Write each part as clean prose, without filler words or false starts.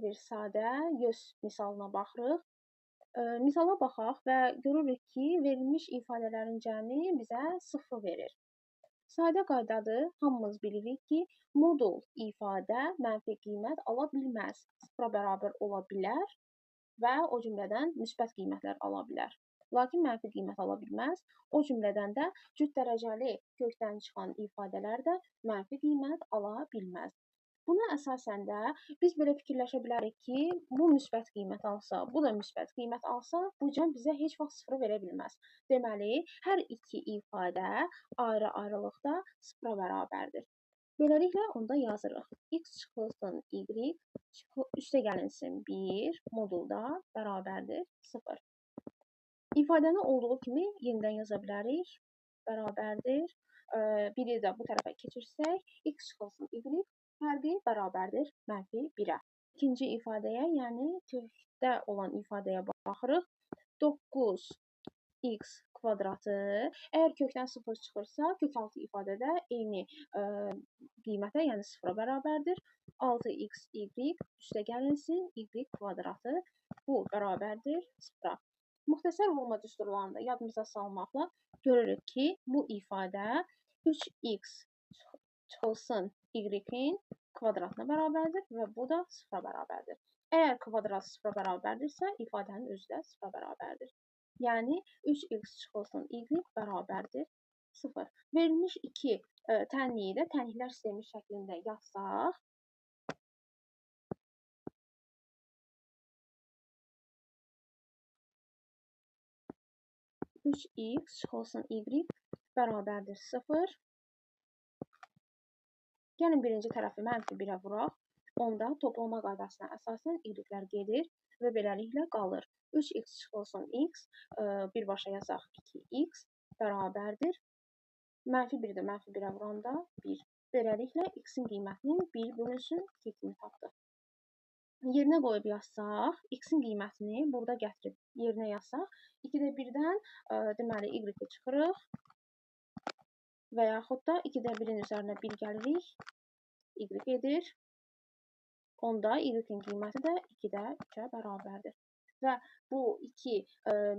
bir sadə göz misalına baxırıq. Misala baxaq və görürük ki, verilmiş ifadələrin cəmi bizə 0 verir. Sadə qaydadır, hamımız bilirik ki, modul ifadə mənfi qiymət ala bilməz. 0-a bərabər ola bilər və o cümlədən müsbət qiymətlər ala bilər. Lakin mənfi qiymət ala bilməz. O cümlədən də cüt dərəcəli kökdən çıxan ifadələr də mənfi qiymət ala bilməz. Buna əsasən də biz belə fikirləşə bilərik ki, bu müsbət qiymət alsa, bu da müsbət qiymət alsa, bu cəm bizə heç vaxt 0 verə bilməz. Deməli, hər iki ifadə ayrı-ayrılıqda 0-a bərabərdir. Beləliklə, onda yazırıq. X çıxılsın Y üstə gəlinsin 1 modulda bərabərdir 0. İfadəni olduğu kimi yenidən yaza bilərik. Bərabərdir. Biri də bu tərəfə keçirsək, X çıxılsın Y fərqi bərabərdir mənfi 1-ə. İkinci ifadəyə, yəni kökdə olan ifadəyə baxırıq. 9x kvadratı, əgər kökdən 0 çıxırsa, kökaltı ifadədə eyni qiymətə, yəni 0-a bərabərdir. 6xy üstə gəlinsin y kvadratı, bu bərabərdir 0-a. Müxtəsər vurma düsturlarında yadımıza salmaqla görürük ki, bu ifadə 3x çıxılsın y-in kvadratına bərabərdir və bu da 0-a bərabərdir. Əgər kvadrat 0-a bərabərdirsə, ifadənin özü də 0-a bərabərdir. Yəni, 3x çıxılsın y bərabərdir 0. Verilmiş iki tənliyi də tənliklər sistemi şəklində yazsaq, 3x çıxılsın y bərabərdir 0. Gəlin birinci tərəfi mənfi 1-ə vuraq. Onda toplama qaydasına əsasən y-lər gedir və beləliklə qalır. 3x çıxılsın x, birbaşa yazaq 2x bərabərdir. Mənfi 1-i də mənfi 1-ə vuranda 1. Beləliklə, x-in qiymətini 1 bölünsün 2 kimi tapdıq. Yerinə qoyub yazsaq, x-in qiymətini burada gətirib yerinə yazsaq, 2-də 1-dən deməli y-i çıxırıq və yaxud da 2-də 1-in üzərinə 1 gəlirik, y edir. Onda y-in qiyməti də 2-də 3-ə bərabərdir. Və bu iki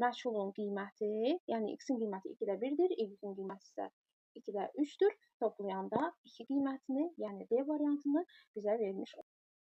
məchulun qiyməti, yəni x-in qiyməti 2-də 1-dir, y-in qiyməti isə 2-də 3-dür. Toplayanda 2 qiymətini, yəni D variantını bizə vermiş olur.